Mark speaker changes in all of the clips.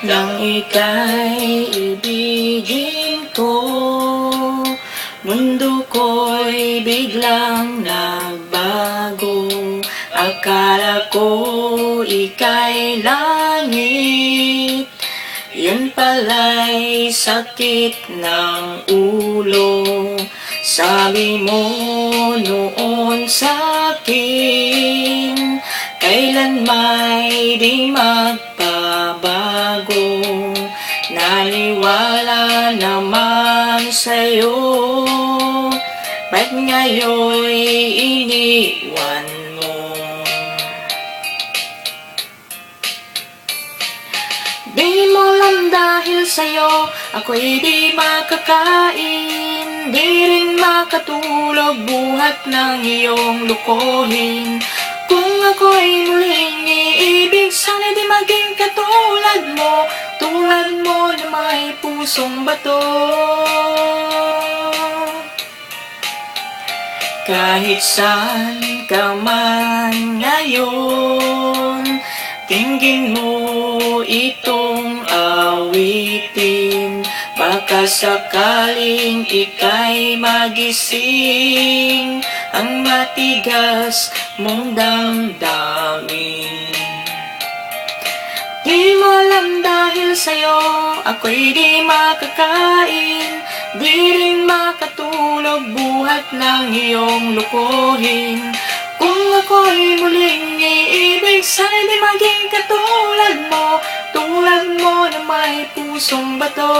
Speaker 1: Nang ika'y ibigin ko, mundo ko'y biglang nagbago. Akala ko ika'y langit, yun pala'y sakit ng ulo. Sabi mo noon sa'kin, kailan may di magbabago. Naniwala naman sa'yo, ba't ngayon'y iniwan mo? Di mo lang dahil sa'yo, ako'y di makakain, di rin makatulog buhat ng iyong lukohin. Kung ako'y muling iibig, sana'y di maging katulad mo, tulad mo na may pusong bato. Kahit saan ka man ngayon, tingin mo itong awitin, baka sakaling ika'y magising ang matigas mong damdamin. Di mo alam dahil sa'yo, ako'y di makakain, di rin makatulog buhat ng iyong lukohin. Kung ako'y muling iibig, sana'y di maging katulad mo, tulad mo na may pusong bato.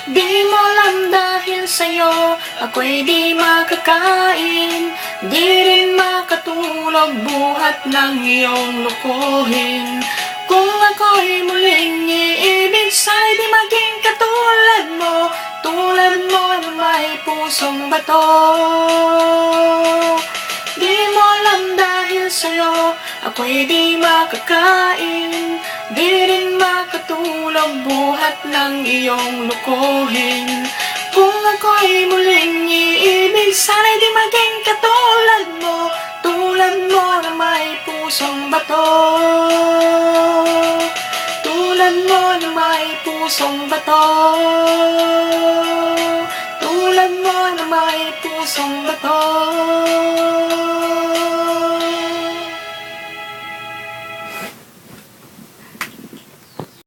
Speaker 1: Di mo alam dahil sa'yo, ako'y di makakain, di rin makatulog buhat ng iyong lukuhin. Kung ako'y muling iibig, sana'y di maging katulad mo, tulad mo na may pusong bato. Di mo alam dahil sa'yo, ako'y di makakain, di rin makatulog buhat ng iyong lukuhin. Kung ako'y muling iibig, sana'y di maging katulad mo, tulad mo na may pusong bato. Tulad mo na may pusong bato, tulad mo na may pusong bato.